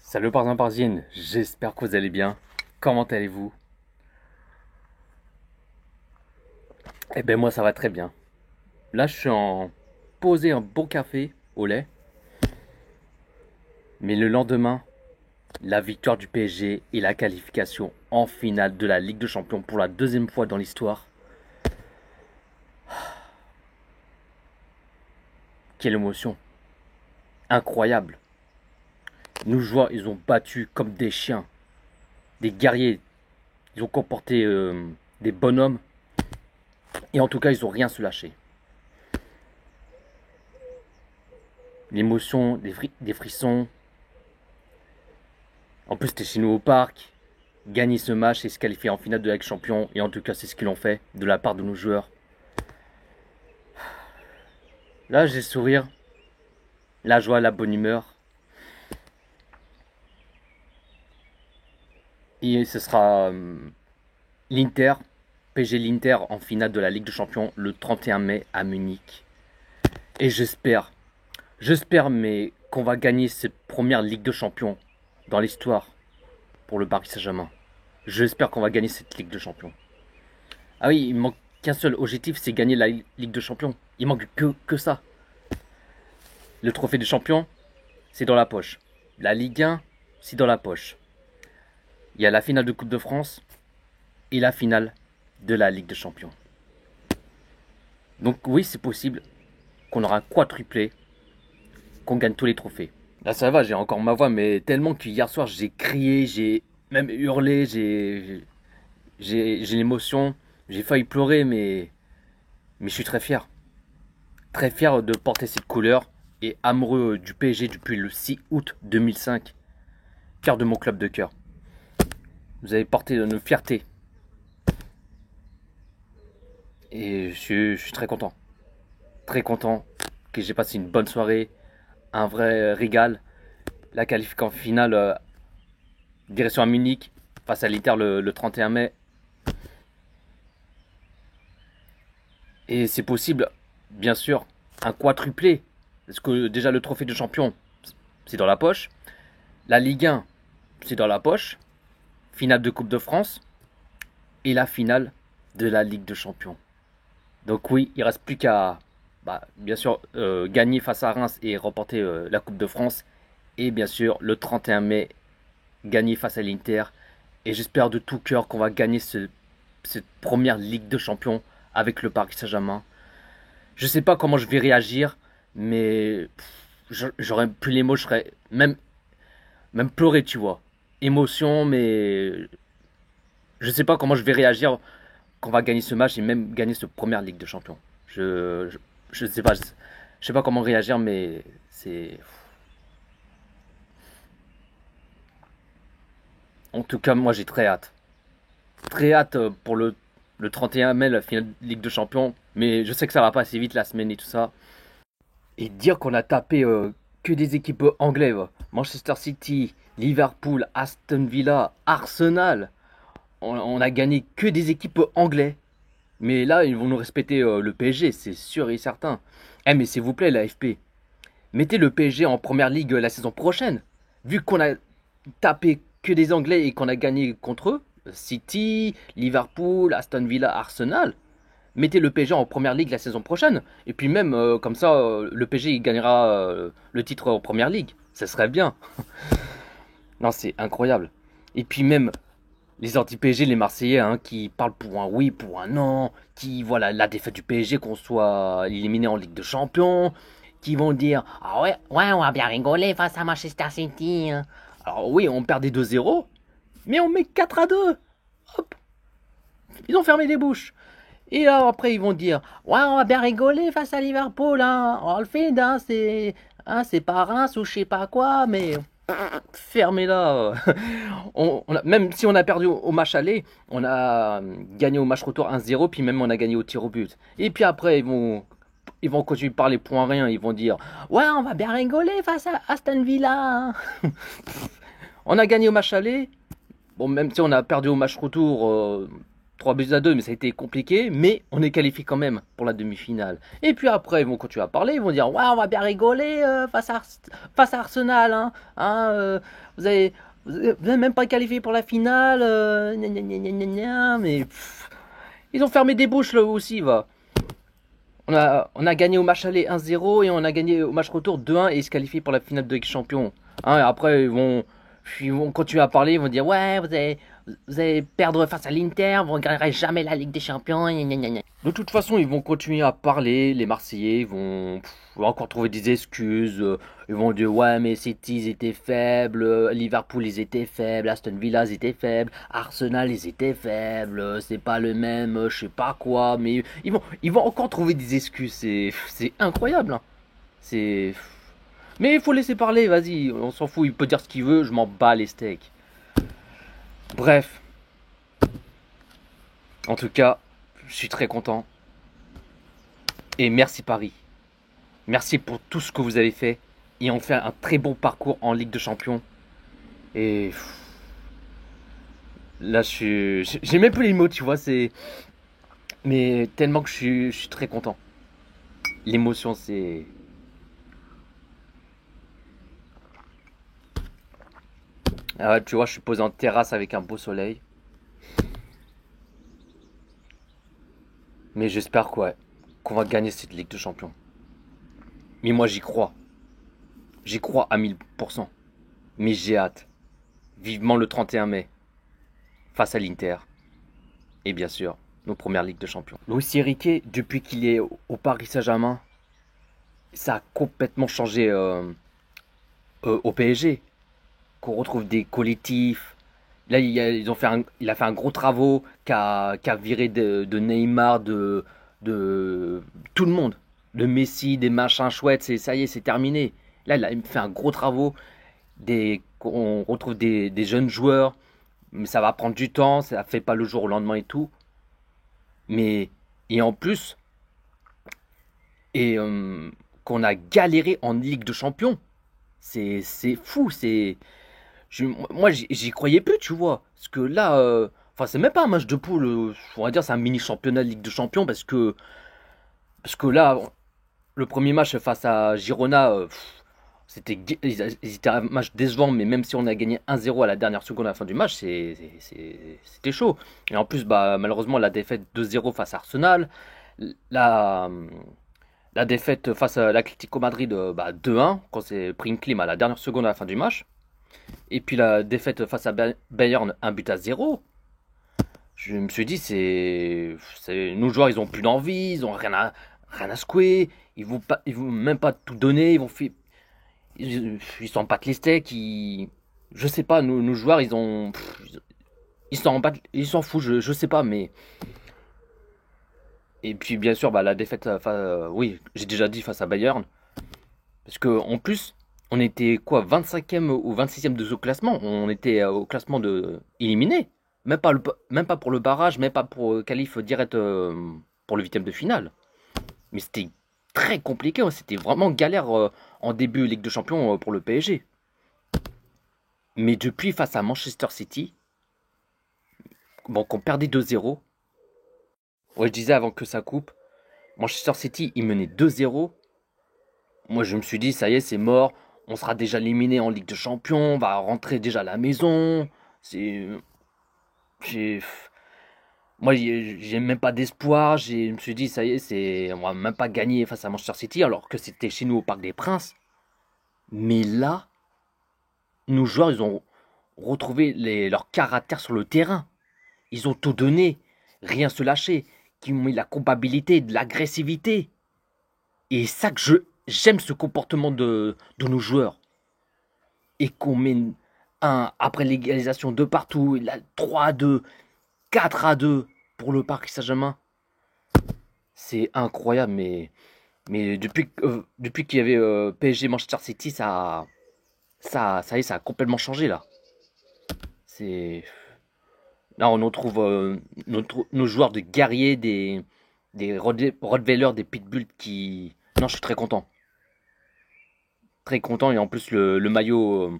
Salut parisiens parisiennes, j'espère que vous allez bien. Comment allez-vous? Eh ben moi ça va très bien. Là je suis en posé un bon café au lait. Mais le lendemain, la victoire du PSG et la qualification en finale de la Ligue des Champions pour la deuxième fois dans l'histoire. Quelle émotion. Incroyable. Nos joueurs ils ont battu comme des chiens, des guerriers. Ils ont comporté des bonhommes. Et en tout cas ils ont rien se lâcher. L'émotion, des frissons. En plus, c'était chez nous au parc. Gagner ce match et se qualifier en finale de la Ligue des Champions. Et en tout cas, c'est ce qu'ils ont fait de la part de nos joueurs. Là, j'ai le sourire, la joie, la bonne humeur. Et ce sera l'Inter, PSG l'Inter en finale de la Ligue des Champions le 31 mai à Munich. Et j'espère mais qu'on va gagner cette première Ligue des Champions dans l'histoire pour le Paris Saint-Germain. J'espère qu'on va gagner cette Ligue des Champions. Ah oui, il manque qu'un seul objectif, c'est gagner la Ligue des Champions. Il manque que ça. Le trophée des champions, c'est dans la poche. La Ligue 1, c'est dans la poche. Il y a la finale de Coupe de France et la finale de la Ligue des Champions. Donc oui, c'est possible qu'on aura quadruplé, qu'on gagne tous les trophées. Là ça va, j'ai encore ma voix, mais tellement que hier soir j'ai crié, j'ai même hurlé, j'ai l'émotion, j'ai failli pleurer, mais je suis très fier. Très fier de porter cette couleur et amoureux du PSG depuis le 6 août 2005. Fier de mon club de cœur. Vous avez porté une fierté. Et je suis très content. Très content que j'ai passé une bonne soirée. Un vrai régal. La qualification finale, direction à Munich, face à l'Inter le 31 mai. Et c'est possible, bien sûr, un quadruplé. Parce que déjà le trophée de champion, c'est dans la poche. La Ligue 1, c'est dans la poche. Finale de Coupe de France. Et la finale de la Ligue de Champions. Donc oui, il ne reste plus qu'à, bien sûr, gagner face à Reims et remporter la Coupe de France. Et bien sûr, le 31 mai, gagner face à l'Inter. Et j'espère de tout cœur qu'on va gagner cette première Ligue de Champions avec le Paris Saint-Germain. Je ne sais pas comment je vais réagir, mais j'aurais plus les mots, je serais même pleurer, tu vois. Émotion, mais je ne sais pas comment je vais réagir qu'on va gagner ce match et même gagner cette première Ligue de Champions. Je sais pas, je sais pas comment réagir, mais c'est. En tout cas, moi j'ai très hâte. Très hâte pour le 31 mai, la finale de Ligue de Champions. Mais je sais que ça va pas assez vite la semaine et tout ça. Et dire qu'on a tapé que des équipes anglaises. Manchester City, Liverpool, Aston Villa, Arsenal. On a gagné que des équipes anglaises. Mais là, ils vont nous respecter le PSG, c'est sûr et certain. Eh mais s'il vous plaît, la FP, mettez le PSG en première ligue la saison prochaine. Vu qu'on a tapé que des Anglais et qu'on a gagné contre eux, City, Liverpool, Aston Villa, Arsenal, mettez le PSG en première ligue la saison prochaine. Et puis même, comme ça, le PSG il gagnera le titre en première ligue. Ça serait bien. Non, c'est incroyable. Et puis même, les anti-PSG, les Marseillais, hein, qui parlent pour un oui, pour un non, qui voient la défaite du PSG, qu'on soit éliminé en Ligue de Champions, qui vont dire ah ouais, on va bien rigoler face à Manchester City, hein. Alors oui, on perd des 2-0, mais on met 4-2. Hop, ils ont fermé les bouches. Et là, après, ils vont dire ouais, on va bien rigoler face à Liverpool, hein. On le fait, c'est pas Reims ou je sais pas quoi, mais fermez-la. Même si on a perdu au match aller, on a gagné au match retour 1-0, puis même on a gagné au tir au but. Et puis après, ils vont continuer de parler pour un rien. Ils vont dire ouais, on va bien rigoler face à Aston Villa, hein. On a gagné au match aller. Bon, même si on a perdu au match retour, 3 buts à 2, mais ça a été compliqué, mais on est qualifié quand même pour la demi-finale. Et puis après, ils vont continuer à parler, ils vont dire, ouais, on va bien rigoler face à Arsenal, vous avez, vous avez même pas qualifié pour la finale, gna gna gna gna gna gna, mais ils ont fermé des bouches là aussi, va. On a gagné au match aller 1-0 et on a gagné au match retour 2-1 et ils se qualifient pour la finale de Ligue des Champions. Et après, ils vont continuer à parler, ils vont dire ouais, vous allez perdre face à l'Inter, vous ne gagnerez jamais la Ligue des Champions. Gna gna gna gna. De toute façon, ils vont continuer à parler, les Marseillais, vont encore trouver des excuses. Ils vont dire ouais, mais City ils étaient faibles, Liverpool ils étaient faibles, Aston Villa ils étaient faibles, Arsenal ils étaient faibles, c'est pas le même, je sais pas quoi, mais ils vont encore trouver des excuses. C'est incroyable, hein. C'est mais il faut laisser parler, vas-y, on s'en fout, il peut dire ce qu'il veut, je m'en bats les steaks. Bref, en tout cas, je suis très content. Et merci Paris. Merci pour tout ce que vous avez fait. Et on fait un très bon parcours en Ligue de Champions. Et là, j'ai même plus les mots, tu vois. Mais tellement que je suis très content. L'émotion, c'est. Ah, tu vois, je suis posé en terrasse avec un beau soleil. Mais j'espère quoi, qu'on va gagner cette Ligue de Champions. Mais moi, j'y crois. J'y crois à 1000%. Mais j'ai hâte. Vivement le 31 mai. Face à l'Inter. Et bien sûr, nos premières Ligues de Champions. Luis Enrique, depuis qu'il est au Paris Saint-Germain, ça a complètement changé au PSG. Qu'on retrouve des collectifs. Là, il a fait un gros travaux qui a viré de Neymar, de tout le monde. De Messi, des machins chouettes, ça y est, c'est terminé. Là, il a fait un gros travaux. On retrouve des jeunes joueurs, mais ça va prendre du temps, ça ne fait pas le jour au lendemain et tout. Mais, et en plus, et qu'on a galéré en Ligue de Champions. C'est fou, moi, j'y croyais plus, tu vois. Parce que là, enfin, c'est même pas un match de poule, on va dire, c'est un mini championnat de Ligue de Champions, parce que là, le premier match face à Girona, ils étaient un match décevant, mais même si on a gagné 1-0 à la dernière seconde à la fin du match, c'était chaud. Et en plus, bah, malheureusement, la défaite 2-0 face à Arsenal, la, la défaite face à l'Atlético Madrid, bah, 2-1, quand c'est pris une clim à la dernière seconde à la fin du match. Et puis la défaite face à Bayern, 1-0. Je me suis dit, nos joueurs, ils ont plus d'envie, ils ont rien à secouer, ils vont même pas tout donner, ils s'en battent les steaks, je sais pas, nos joueurs, ils s'en foutent, je sais pas, mais. Et puis bien sûr, bah, la défaite, oui, j'ai déjà dit face à Bayern, parce que en plus, on était quoi, 25e ou 26e de ce classement, on était au classement de éliminé. Même pas pour le barrage, même pas pour qualif direct pour le huitième de finale. Mais c'était très compliqué, hein. C'était vraiment galère en début Ligue de Champions pour le PSG. Mais depuis face à Manchester City, bon, qu'on perdait 2-0, ouais, je disais avant que ça coupe, Manchester City, il menait 2-0. Moi, je me suis dit, ça y est, c'est mort. On sera déjà éliminé en Ligue de Champions, on va rentrer déjà à la maison. C'est. J'ai. Moi, j'ai même pas d'espoir. Je me suis dit, ça y est, on va même pas gagner face à Manchester City, alors que c'était chez nous au Parc des Princes. Mais là, nos joueurs, ils ont retrouvé leur caractère sur le terrain. Ils ont tout donné, rien se lâcher, qui ont mis la culpabilité, de l'agressivité. Et ça que j'aime ce comportement de nos joueurs. Et qu'on met après l'égalisation de partout, 3-2, 4-2 pour le Paris Saint-Germain. C'est incroyable, mais depuis qu'il y avait PSG Manchester City, ça y est, ça a complètement changé là. C'est Là, on retrouve nos joueurs de guerriers, des Rottweilers, des Pitbulls qui. Non, je suis très content. Très content. Et en plus, le maillot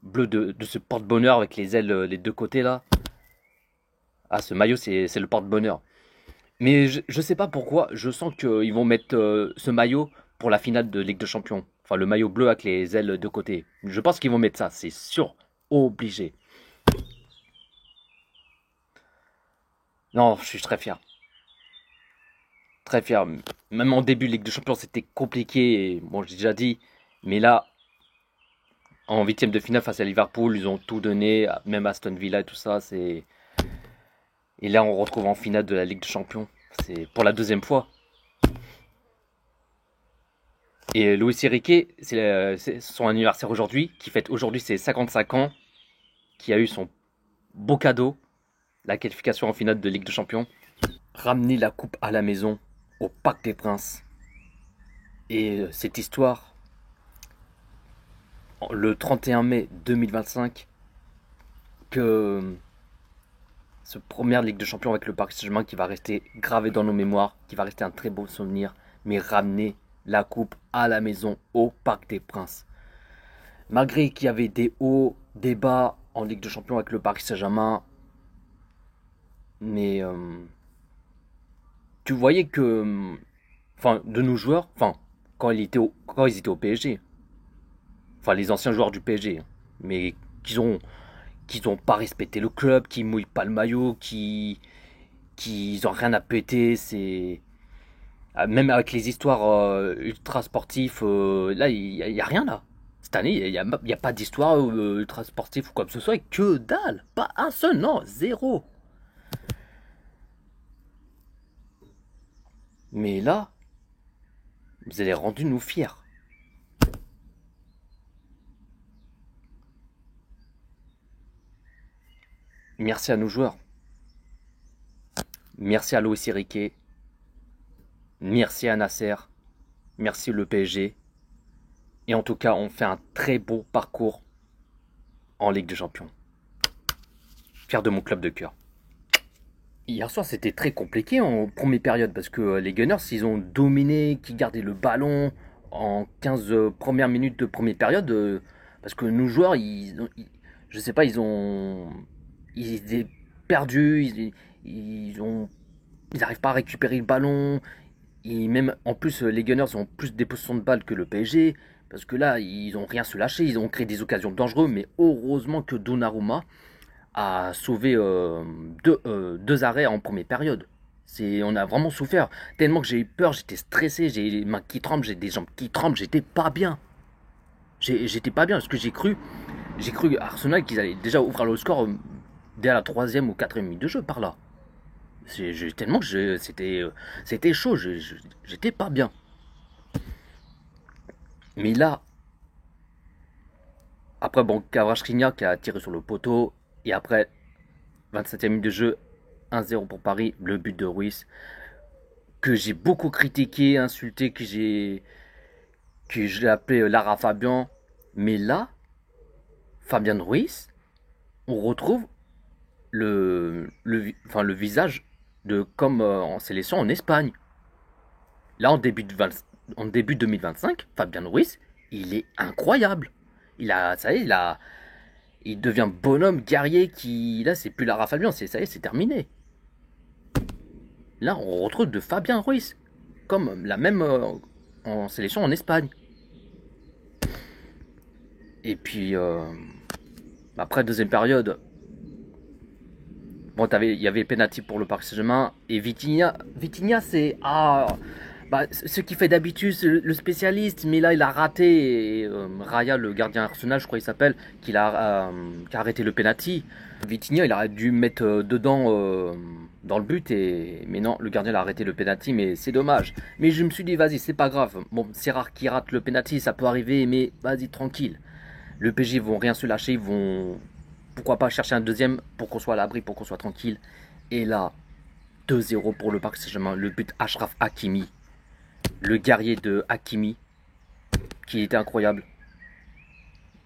bleu de ce porte-bonheur avec les ailes, les deux côtés là. Ah, ce maillot, c'est le porte-bonheur. Mais je sais pas pourquoi, je sens qu'ils vont mettre ce maillot pour la finale de Ligue de Champions. Enfin, le maillot bleu avec les ailes de côté. Je pense qu'ils vont mettre ça, c'est sûr. Obligé. Non, je suis très fier. Très fier. Même en début de Ligue de Champions, c'était compliqué. Bon, j'ai déjà dit. Mais là, en huitième de finale face à Liverpool, ils ont tout donné. Même Aston Villa et tout ça. Et là, on retrouve en finale de la Ligue des Champions. C'est pour la deuxième fois. Et Luis Enrique, c'est son anniversaire aujourd'hui, qui fête aujourd'hui ses 55 ans, qui a eu son beau cadeau, la qualification en finale de Ligue des Champions. Ramener la coupe à la maison, au Parc des Princes. Et cette histoire, le 31 mai 2025, que ce première Ligue de Champions avec le Paris Saint-Germain qui va rester gravé dans nos mémoires, qui va rester un très beau souvenir, mais ramener la coupe à la maison au Parc des Princes. Malgré qu'il y avait des hauts, des bas en Ligue de Champions avec le Paris Saint-Germain, mais tu voyais que, enfin, de nos joueurs, enfin, quand ils étaient au PSG, enfin les anciens joueurs du PSG, hein, mais qu'ils ont pas respecté le club, qui mouillent pas le maillot, qui ont rien à péter, c'est même avec les histoires ultra sportives, là il y a rien là. Cette année, il y a pas d'histoire ultra sportive ou quoi que ce soit, et que dalle, pas un seul, non, zéro. Mais là, vous avez rendu nous fiers. Merci à nos joueurs, merci à Luis Enrique, merci à Nasser, merci le PSG, et en tout cas, on fait un très beau parcours en Ligue des Champions. Fier de mon club de cœur. Hier soir, c'était très compliqué en première période parce que les Gunners, ils ont dominé, qui gardaient le ballon en 15 premières minutes de première période. Parce que nos joueurs, je sais pas, ils étaient perdus, ils ont, ils n'arrivent pas à récupérer le ballon. Et même, en plus, les Gunners ont plus des possessions de balles que le PSG. Parce que là, ils ont rien se lâcher, ils ont créé des occasions dangereuses. Mais heureusement que Donnarumma a sauvé deux arrêts en première période. On a vraiment souffert. Tellement que j'ai eu peur, j'étais stressé, j'ai les mains qui tremblent, j'ai des jambes qui tremblent, j'étais pas bien. J'étais pas bien parce que j'ai cru Arsenal qu'ils allaient déjà ouvrir le score dès la troisième ou quatrième minute de jeu par là. Tellement que c'était chaud, j'étais pas bien. Mais là, après bon, Kvaratskhelia qui a tiré sur le poteau et après 27e minute de jeu, 1-0 pour Paris, le but de Ruiz, que j'ai beaucoup critiqué, insulté, que je l'ai appelé Lara Fabian. Mais là, Fabian Ruiz, on retrouve enfin, le visage de comme en sélection en Espagne. Là, en début 2025, Fabian Ruiz, il est incroyable. Ça y est, il devient bonhomme guerrier qui, là, c'est plus Lara Fabian, ça y est, c'est terminé. Là, on retrouve de Fabien Ruiz, comme la même en sélection en Espagne. Et puis, après, deuxième période, bon, il y avait penalty pour le Paris Saint-Germain. Et Vitinha c'est ce qu'il fait d'habitude, le spécialiste. Mais là, il a raté. Et, Raya, le gardien Arsenal, je crois qu'il s'appelle, qui a arrêté le penalty. Vitinha, il aurait dû mettre dedans dans le but. Mais non, le gardien a arrêté le penalty. Mais c'est dommage. Mais je me suis dit, vas-y, c'est pas grave. Bon, c'est rare qu'il rate le penalty, ça peut arriver. Mais vas-y, tranquille. Le PG vont rien se lâcher, ils vont pourquoi pas chercher un deuxième pour qu'on soit à l'abri, pour qu'on soit tranquille. Et là, 2-0 pour le Paris Saint-Germain, le but Achraf Hakimi, le guerrier de Hakimi, qui était incroyable.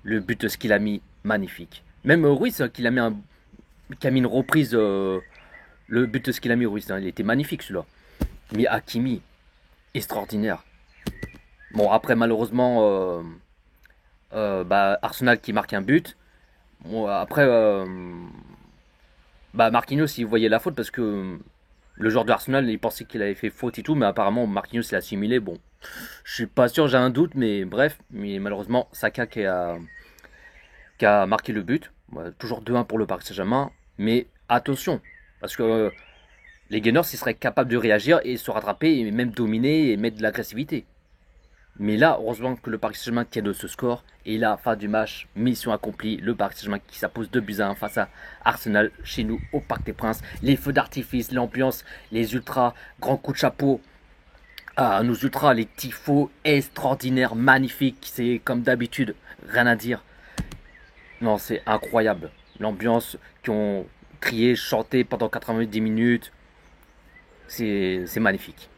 Le but de ce qu'il a mis, magnifique. Même Ruiz, qui a mis une reprise, le but de ce qu'il a mis Ruiz, hein, il était magnifique celui-là. Mais Hakimi, extraordinaire. Bon, après, malheureusement, Arsenal qui marque un but. Bon, après, Bah Marquinhos, il voyait la faute parce que le joueur de Arsenal, il pensait qu'il avait fait faute et tout, mais apparemment Marquinhos l'a assimilé. Bon, je suis pas sûr, j'ai un doute, mais bref, mais malheureusement Saka qui a marqué le but. Ouais, toujours 2-1 pour le Paris Saint-Germain, mais attention, parce que les Gunners, ils seraient capables de réagir et se rattraper et même dominer et mettre de l'agressivité. Mais là, heureusement que le Paris Saint-Germain tient de ce score. Et là, fin du match, mission accomplie. Le Paris Saint-Germain qui s'impose 2-1 face à Arsenal chez nous au Parc des Princes. Les feux d'artifice, l'ambiance, les ultras, grand coup de chapeau à nos ultras, les tifos extraordinaires, magnifiques. C'est comme d'habitude, rien à dire. Non, c'est incroyable. L'ambiance qui ont crié, chanté pendant 90 minutes, c'est magnifique.